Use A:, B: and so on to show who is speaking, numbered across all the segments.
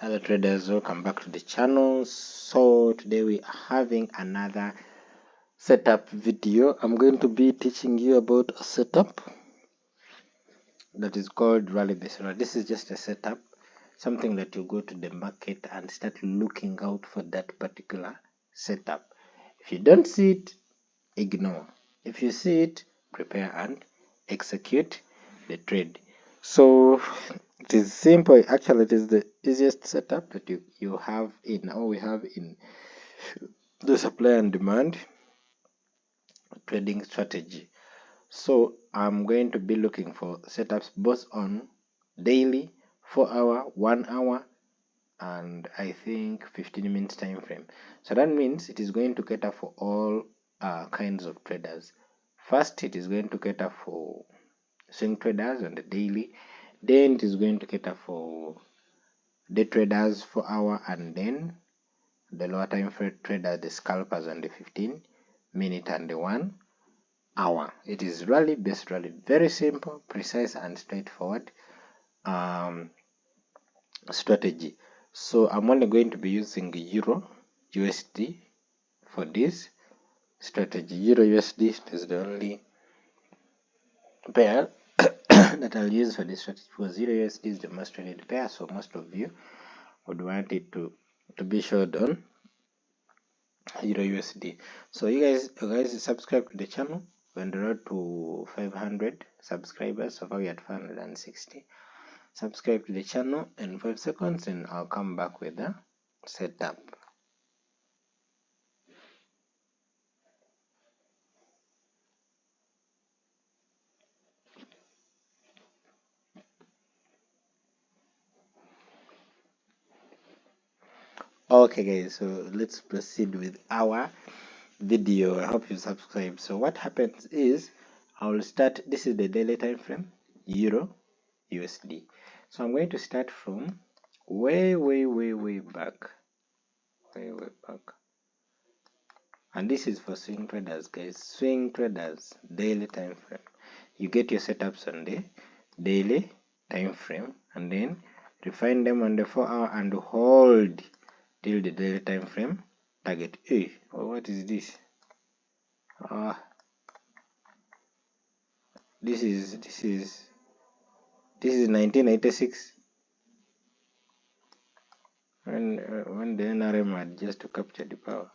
A: Hello traders, welcome back to the channel. So today we are having another setup video. I'm going to be teaching you about a setup that is called rally based. This is just a setup, something that you go to the market and start looking out for that particular setup. If you don't see it, ignore. If you see it, prepare and execute the trade. So it is simple. Actually, it is the easiest setup that you have in, or we have in, the supply and demand trading strategy. So I'm going to be looking for setups both on daily, 4-hour, 1 hour, and I think 15 minutes time frame. So that means it is going to cater for all kinds of traders. First, it is going to cater for swing traders on the daily. Then it is going to cater for day traders 4-hour, and then the lower time frame traders, the scalpers on the 15-minute and the 1 hour. It is rally based rally, very simple, precise and straightforward strategy. So I'm only going to be using Euro USD for this strategy. Euro USD is the only pair that I'll use for this strategy, because Euro USD is the most traded pair, so most of you would want it to be showed on Euro USD. So you guys subscribe to the channel. We're on the road to 500 subscribers. So far we are at 560. Subscribe to the channel in 5 seconds and I'll come back with the setup. Okay guys, so let's proceed with our video. I hope you subscribe. So what happens is, I will start. This is the daily time frame, Euro USD. So I'm going to start from way back, and this is for swing traders, guys. Swing traders, daily time frame. You get your setups on the daily time frame and then refine them on the 4-hour and hold till the daily time frame target. Hey, what is this? This is 1996 when the NRM had just to capture the power.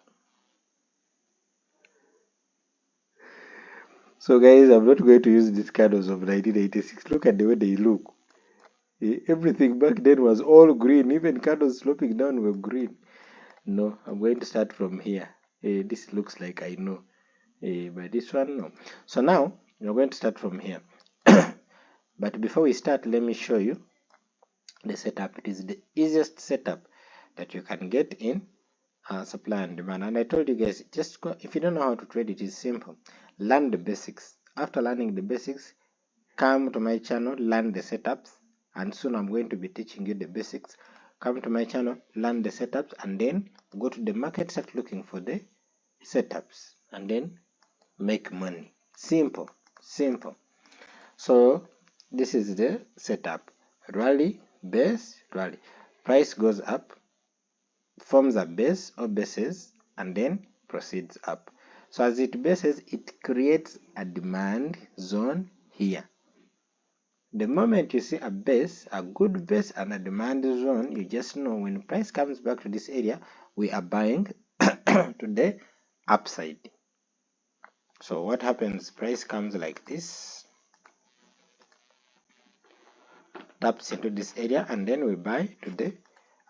A: So guys, I'm not going to use these candles of 1986. Look at the way they look. Everything back then was all green. Even candles sloping down were green. No, I'm going to start from here. This looks like I know. But this one, no. So now, we're going to start from here. But before we start, let me show you the setup. It is the easiest setup that you can get in supply and demand. And I told you guys, just go, if you don't know how to trade, it is simple. Learn the basics. After learning the basics, come to my channel, learn the setups, and soon I'm going to be teaching you the basics. Come to my channel, learn the setups, and then go to the market, start looking for the setups, and then make money. Simple. So this is the setup. Rally, base, rally. Price goes up, forms a base or bases, and then proceeds up. So as it bases, it creates a demand zone here. The moment you see a base, a good base and a demand zone, you just know when price comes back to this area, we are buying to the upside. So what happens? Price comes like this, taps into this area, and then we buy to the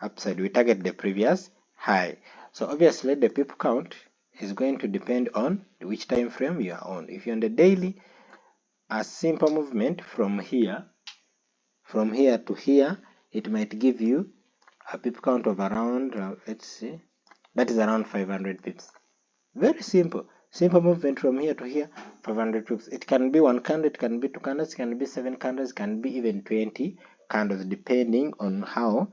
A: upside. We target the previous high. So obviously the pip count is going to depend on which time frame you are on. If you're on the daily, a simple movement from here to here, it might give you a pip count of around let's see, that is around 500 pips. Very simple movement from here to here, 500 pips. It can be 1 candle, it can be 2 candles, it can be 7 candles, it can be even 20 candles, depending on how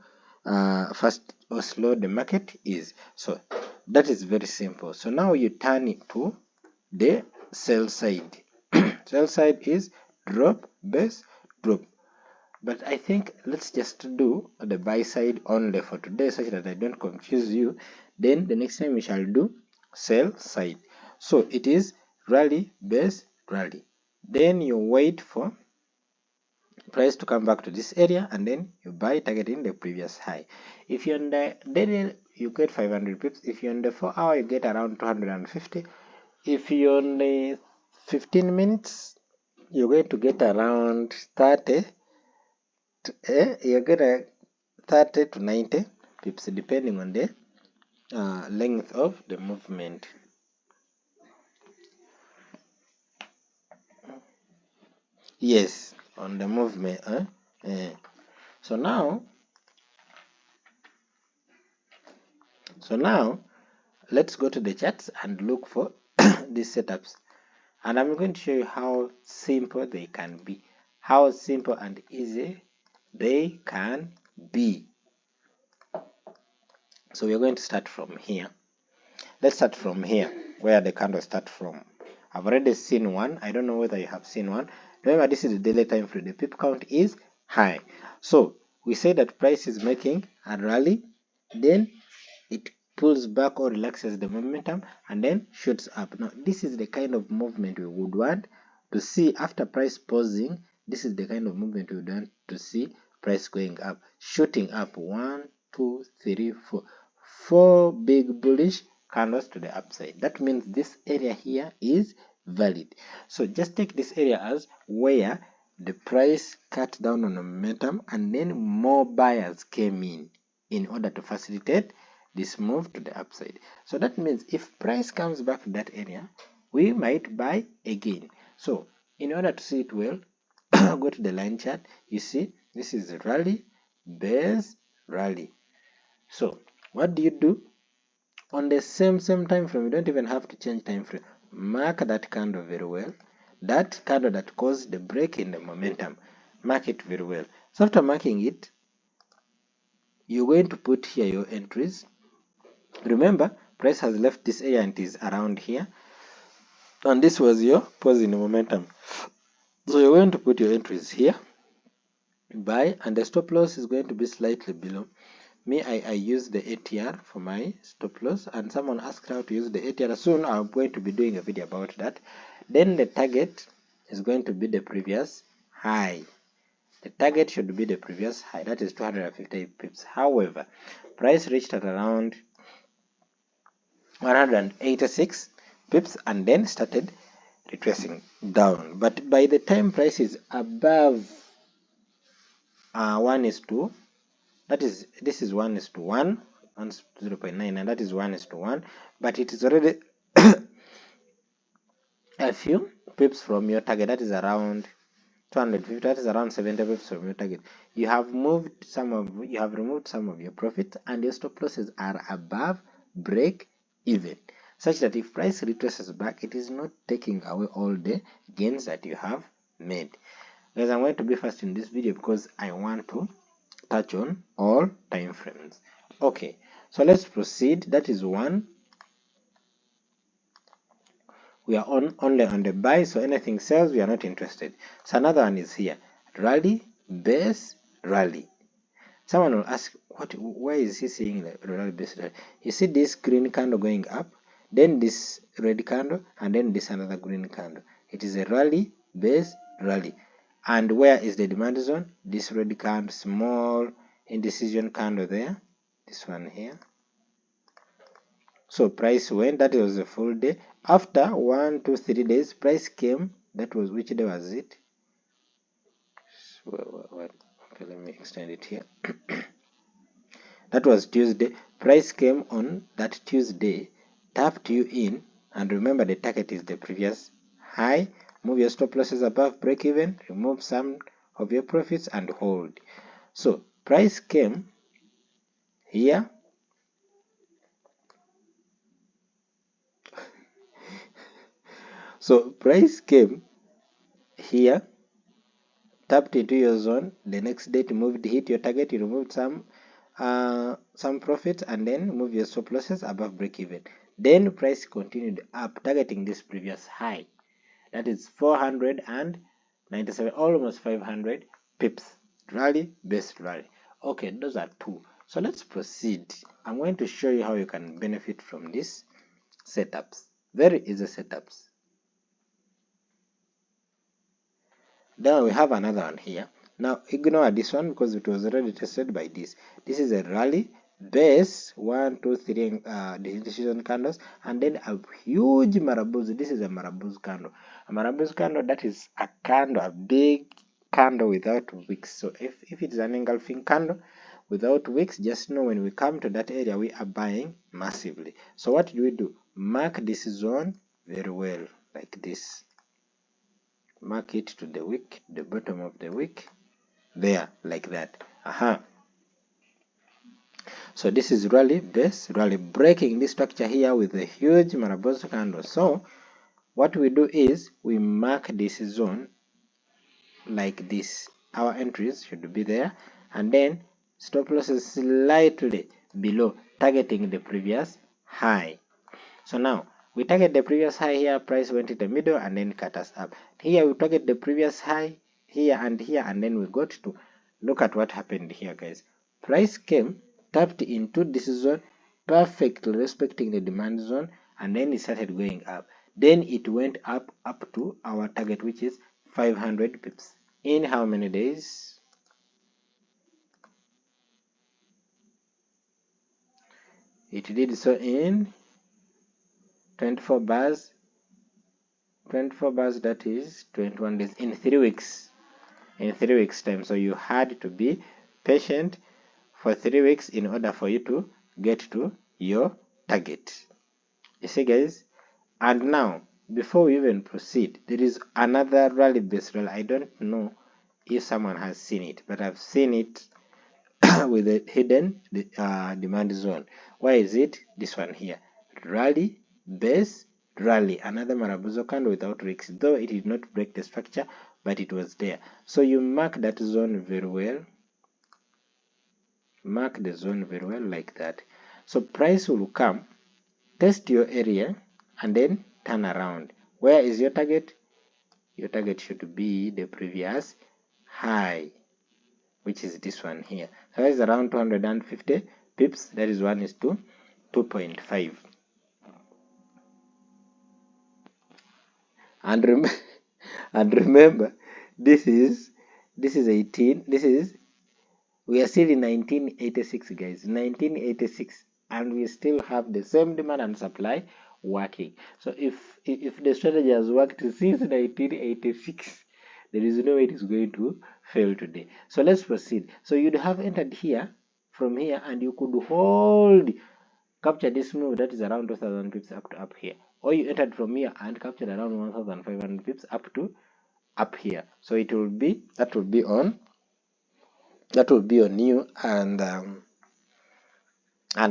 A: fast or slow the market is. So that is very simple. So now you turn it to the sell side. Sell side is drop, base, drop. but I think let's just do the buy side only for today such that I don't confuse you. Then the next time we shall do sell side. So it is rally, base, rally. Then you wait for price to come back to this area and then you buy targeting the previous high. If you're on the daily, you get 500 pips. If you're on the 4 hour, you get around 250. If you're on the 15 minutes, you're going to get around 30 you're gonna 30 to 90 pips depending on the length of the movement. Yes, on the movement. So now let's go to the charts and look for these setups, and I'm going to show you how simple they can be, how simple and easy they can be. So we're going to start from here. Let's start from here where the candle start from. I've already seen one. I don't know whether you have seen one. Remember, this is the daily time frame. The pip count is high. So we say that price is making a rally, then it pulls back or relaxes the momentum and then shoots up. Now this is the kind of movement we would want to see after price pausing. This is the kind of movement we would want to see price going up, shooting up. 1, 2, 3, 4. 4 big bullish candles to the upside. That means this area here is valid. So just take this area as where the price cut down on the momentum and then more buyers came in order to facilitate this move to the upside. So that means if price comes back to that area, we might buy again. So in order to see it well, go to the line chart. You see this is rally, base, rally. So what do you do? On the same time frame, you don't even have to change time frame. Mark that candle very well. That candle that caused the break in the momentum, mark it very well. So after marking it, you're going to put here your entries. Remember, price has left this area and is around here, and this was your pause in the momentum. So you're going to put your entries here, buy, and the stop loss is going to be slightly below. Me, I use the ATR for my stop loss, and someone asked how to use the ATR. Soon I'm going to be doing a video about that. Then the target is going to be the previous high. The target should be the previous high, that is 250 pips. However, price reached at around 186 pips and then started retracing down. But by the time price is above 1:2, that is, this is 1:1, 0.9, and that is 1:1, but it is already a few pips from your target, that is around 250, that is around 70 pips from your target. You have removed some of your profits, and your stop losses are above break even, such that if price retraces back, it is not taking away all the gains that you have made. Guys, I'm going to be fast in this video because I want to touch on all time frames. Okay, so let's proceed. That is one. We are only on the buy, so anything sells, we are not interested. So another one is here, rally, base, rally. Someone will ask, why is he saying the rally, base, rally? You see this green candle going up, then this red candle, and then this another green candle. It is a rally, base, rally. And where is the demand zone? This red candle, small indecision candle there, this one here. So price went, that was a full day. After 1, 2, 3 days, price came. That was, which day was it? Okay, let me extend it here. That was Tuesday. Price came on that Tuesday, tapped you in, and remember the target is the previous high. Move your stop losses above break even, remove some of your profits and hold. So price came here. So price came here, tapped into your zone. The next day to move, hit your target, you removed some profits and then move your stop losses above break even. Then price continued up, targeting this previous high, that is 497, almost 500 pips. rally, base, rally. Okay, those are two. So let's proceed. I'm going to show you how you can benefit from these setups. Very easy setups. Then we have another one here. Now ignore this one because it was already tested by this. This is a rally base 1, 2, 3 decision candles, and then a huge marabouts. This is a marabouts candle. A marabouts candle, that is a candle, a big candle without wicks. So if it's an engulfing candle without wicks, just know when we come to that area we are buying massively. So what do we do? Mark this zone very well like this. Mark it to the wick, the bottom of the wick, there, like that. So this is rally base, rally, breaking this structure here with a huge marabouts candle. So what we do is we mark this zone like this. Our entries should be there, and then stop losses slightly below, targeting the previous high. So now we target the previous high here, price went in the middle and then cut us up. Here we target the previous high here, and then we got to look at what happened here, guys. Price came, tapped into this zone, perfectly respecting the demand zone, and then it started going up. Then it went up to our target, which is 500 pips. In how many days? It did so in 24 bars. 24 bars, that is 21 days, in 3 weeks. In 3 weeks time. So you had to be patient for 3 weeks in order for you to get to your target. You see, guys? And now before we even proceed, there is another rally based rally. I don't know if someone has seen it, but I've seen it with a hidden demand zone. Why is it this one here? Rally base rally, another marabouts candle without risks, though it did not break the structure, but it was there. So you mark that zone very well, mark the zone very well like that. So price will come, test your area, and then turn around. Where is your target? Your target should be the previous high, which is this one here. So it's around 250 pips. That is 1 is to 2.5. And and remember, this is 18. This is, we are still in 1986, guys. 1986, and we still have the same demand and supply working. So if the strategy has worked since 1986, there is no way it is going to fail today. So let's proceed. So you'd have entered here from here, and you could hold, capture this move that is around 2000 pips up to up here, or you entered from here and captured around 1500 pips up to up here. So it will be, that will be on you, and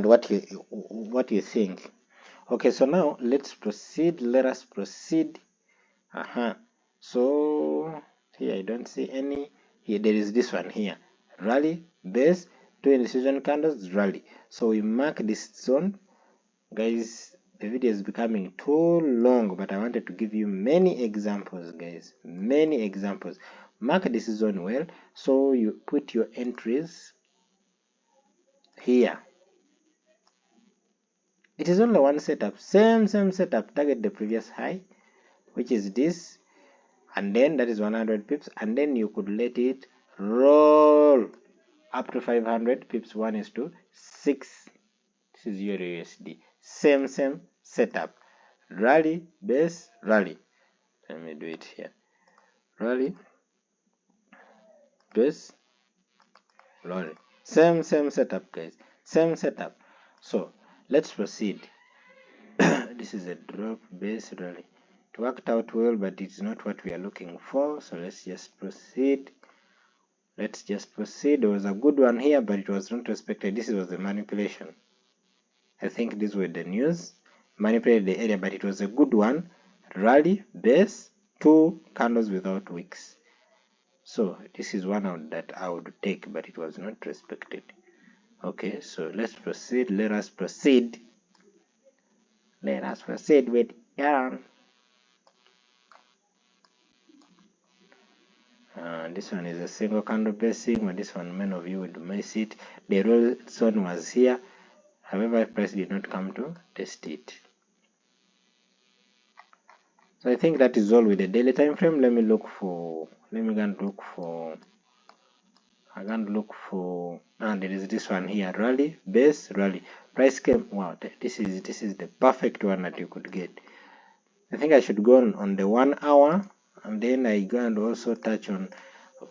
A: what you think. Okay, so now let's proceed. Let us proceed. So here I don't see any. Here there is this one here, rally base, 2 indecision candles, rally. So we mark this zone, guys. The video is becoming too long, but I wanted to give you many examples, guys, many examples. Mark this zone well, so you put your entries here. It is only one setup, same setup. Target the previous high, which is this, and then that is 100 pips, and then you could let it roll up to 500 pips. 1 is to 6. This is your USD. Same setup. Rally base rally. Let me do it here. Rally base rally. Same setup, guys. Same setup. So let's proceed. This is a drop base rally. It worked out well, but it's not what we are looking for. So let's just proceed. Let's just proceed. There was a good one here, but it was not respected. This was a manipulation. I think these were the news. Manipulated the area, but it was a good one. Rally base, 2 candles without wicks. So this is one that I would take, but it was not respected. Okay, so let's proceed. Let us proceed. Let us proceed with yarn. This one is a single candle basing, but this one many of you would miss it. The roll zone was here, however price did not come to test it. So I think that is all with the daily time frame. Let me go and look for there is this one here, rally, base, rally. Price came, wow, this is the perfect one that you could get. I think I should go on the 1 hour, and then I go and also touch on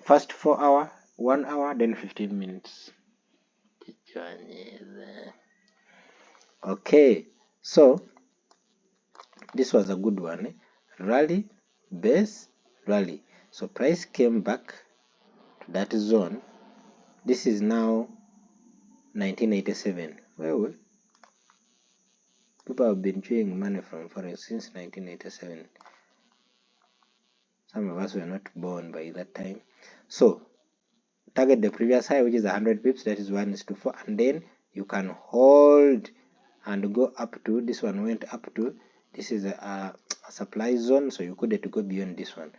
A: first 4 hour, 1 hour, then 15 minutes. Okay, so this was a good one. Rally, base, rally. So price came back to that zone. This is now 1987. Well, people have been chewing money from forex since 1987. Some of us were not born by that time. So target the previous high, which is 100 pips, that is 1:4, and then you can hold and go up to, this one went up to, this is a supply zone, so you couldn't go beyond this one,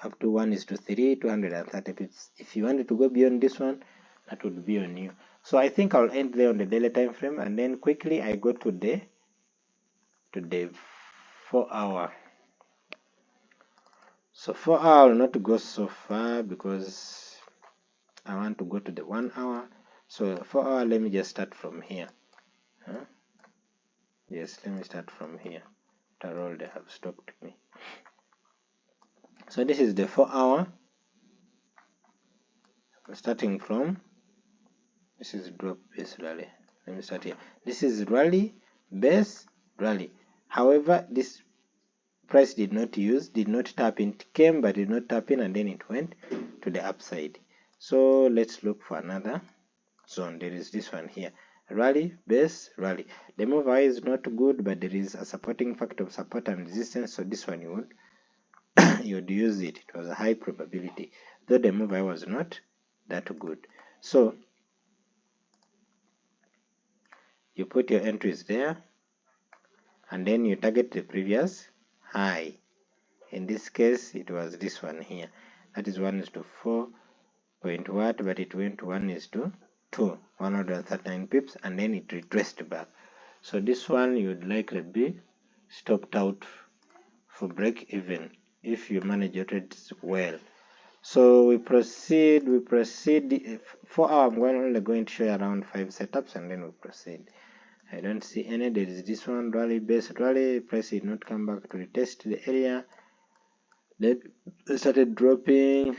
A: up to 1:3, 230 pips. If you wanted to go beyond this one, that would be on you. So I think I'll end there on the daily time frame, and then quickly I go to the 4 hour. So 4 hour I will not go so far because I want to go to the 1 hour. So 4 hour, let me just start from here. Yes, let me start from here. After all, they have stopped me. So this is the 4 hour. Starting from, this is drop base rally. Let me start here. This is rally, base, rally. However, this price did not tap in. It came but did not tap in, and then it went to the upside. So let's look for another zone. There is this one here, rally, base, rally. The move is not good, but there is a supporting factor of support and resistance, so this one you would you would use it. It was a high probability, though the move was not that good. So you put your entries there, and then you target the previous high. In this case, it was this one here. That is 1:4 point what, but it went to 1:2, 139 pips, and then it retraced back. So this one you would likely be stopped out for break even if you manage your trades well. So we proceed. 4 hour, I'm only going to show you around 5 setups, and then we proceed. I don't see any. There is this one, rally, base, rally. Price did not come back to retest the area. Then it started dropping.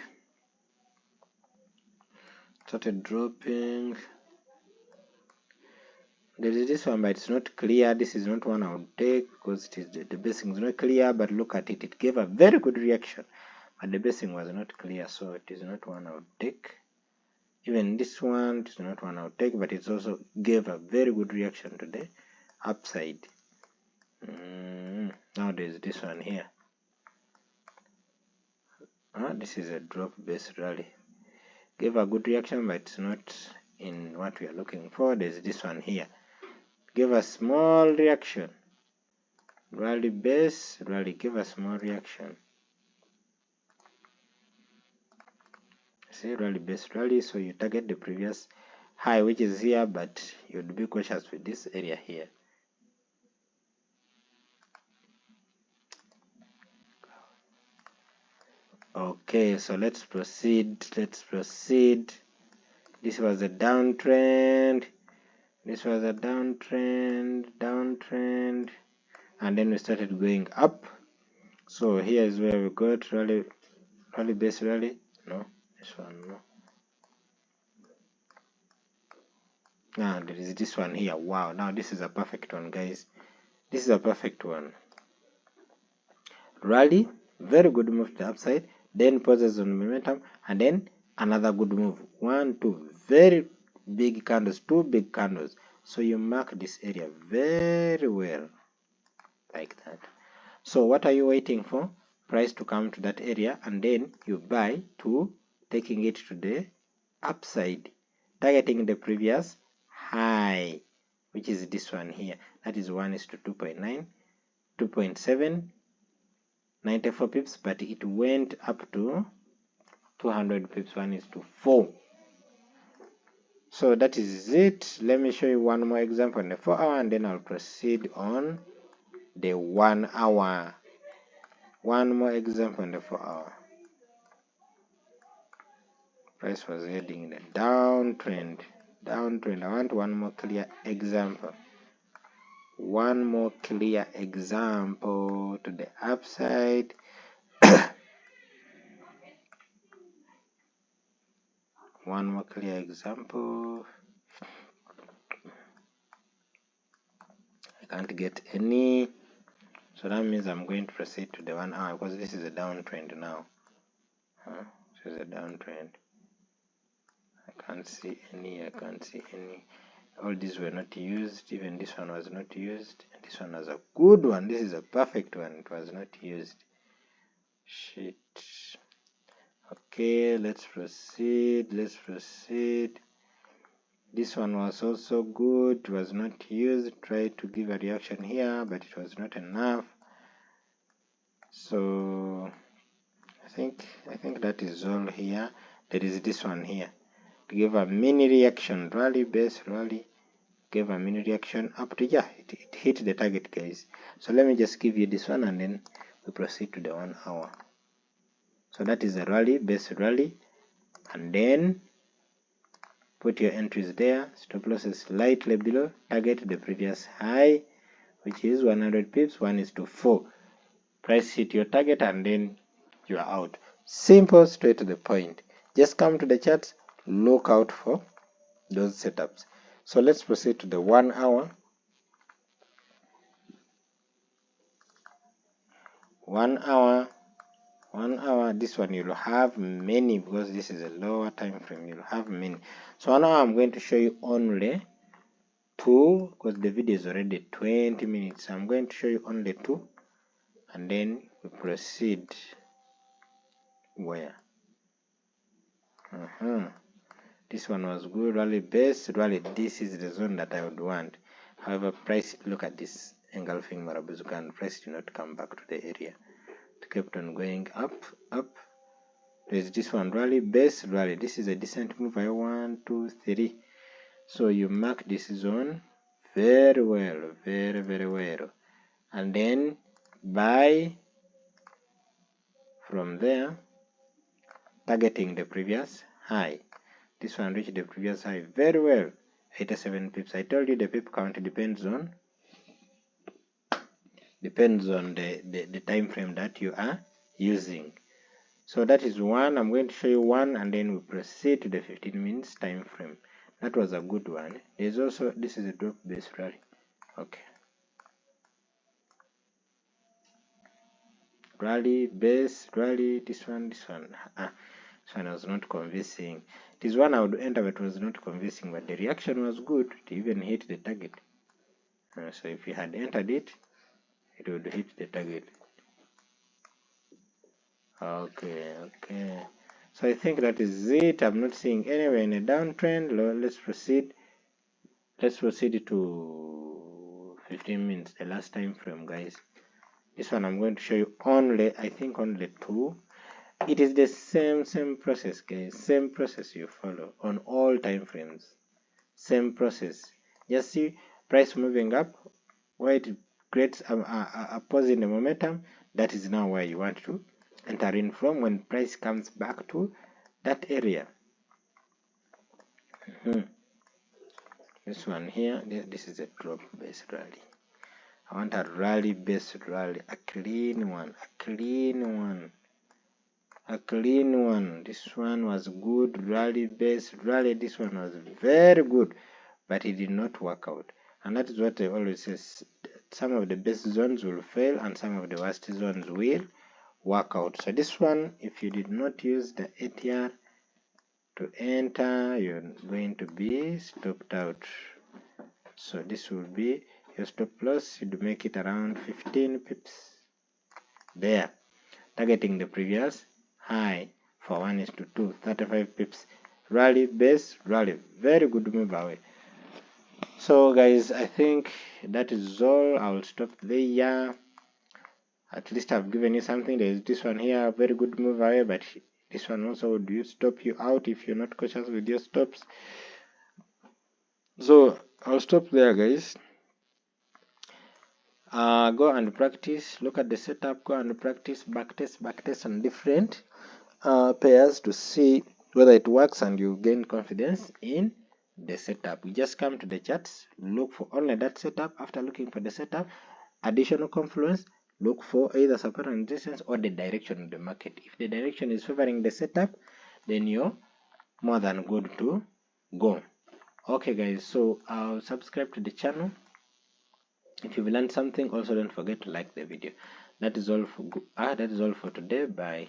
A: There is this one, but it's not clear. This is not one I would take because it is the basing is not clear. But look at it; it gave a very good reaction, but the basing was not clear, so it is not one I would take. Even this one is not one I would take, but it also gave a very good reaction to the upside. Now there is this one here. This is a drop base rally. Gave a good reaction, but it's not in what we are looking for. There's this one here. Give a small reaction. Rally base rally. Give a small reaction. See, rally base rally. So you target the previous high, which is here, but you'd be cautious with this area here. Okay, so let's proceed. This was a downtrend. Downtrend, and then we started going up. So here is where we got rally base rally. No, this one no. Now there is this one here. Wow, now this is a perfect one, guys. This is a perfect one. Rally, very good move to the upside, then pauses on momentum, and then another good move. 1, 2, very big candles, 2 big candles. So you mark this area very well, like that. So what are you waiting for? Price to come to that area, and then you buy to taking it to the upside, targeting the previous high, which is this one here. That is 1:2.9, 2.7, 94 pips, but it went up to 200 pips, 1 is to 4. So that is it. Let me show you one more example on the 4 hour, and then I'll proceed on the 1 hour. One more example on the 4 hour. Price was heading in a downtrend. I want one more clear example. One more clear example to the upside. One more clear example. I can't get any. So that means I'm going to proceed to the 1 hour because this is a downtrend now. This is a downtrend. I can't see any. All these were not used. Even this one was not used. And this one was a good one. This is a perfect one. It was not used. Shit. Okay, let's proceed. This one was also good. It was not used. Tried to give a reaction here, but it was not enough. So I think that is all here. There is this one here. To give a mini reaction, rally base rally, gave a mini reaction up to it hit the target, guys. So let me just give you this one, and then we proceed to the 1 hour. So that is a rally, base rally, and then put your entries there. Stop losses slightly below. Target the previous high, which is 100 pips. 1 is to 4. Price hit your target, and then you are out. Simple, straight to the point. Just come to the charts, look out for those setups. So let's proceed to the 1 hour. 1 hour. 1 hour, this one you'll have many because this is a lower time frame. You'll have many. So 1 hour I'm going to show you only 2 because the video is already 20 minutes. I'm going to show you only 2, and then we proceed where this one was good. Rally base rally. This is the zone that I would want. However, price, look at this engulfing Marabuzukan. Price did not come back to the area. It kept on going up. There's this one, rally base rally. This is a decent move. 1 2 3. So you mark this zone very well, very well, and then buy from there, targeting the previous high. This one reached the previous high very well, 87 pips. I told you the pip count depends on the time frame that you are using. So that is one. I'm going to show you one, and then we proceed to the 15 minutes time frame. That was a good one. There's also, this is a drop base rally. Okay, rally base rally. This one this one was not convincing. This one I would enter, but was not convincing, but the reaction was good. It even hit the target. So if you had entered it, it would hit the target. Okay. So I think that is it. I'm not seeing anywhere in a downtrend. Let's proceed. Let's proceed to 15 minutes, the last time frame, guys. This one I'm going to show you only, I think only 2. It is the same process, guys. Same process you follow on all time frames. Same process. Just see price moving up, where it creates a pause in the momentum. That is now where you want to enter in from when price comes back to that area. This one here, this is a drop based rally. I want a rally based rally, a clean one. This one was good, rally based rally. This one was very good, but it did not work out. And that is what I always say. Some of the best zones will fail, and some of the worst zones will work out. So this one, if you did not use the ATR to enter, you're going to be stopped out. So this will be your stop loss. You'd make it around 15 pips there, targeting the previous high for 1 is to 2, 35 pips. Rally base rally, very good move away. So guys, I think that is all. I will stop there. At least I've given you something. There is this one here, very good move away, but This one also would stop you out if you're not cautious with your stops. So I'll stop there, guys. Go and practice. Look at the setup. Go and practice, backtest on different pairs to see whether it works, and you gain confidence in the setup. You just come to the charts, look for only that setup. After looking for the setup, additional confluence, look for either support and resistance or the direction of the market. If the direction is favoring the setup, then you're more than good to go. Okay guys, so I'll subscribe to the channel if you've learned something. Also don't forget to like the video. That is all for today. Bye.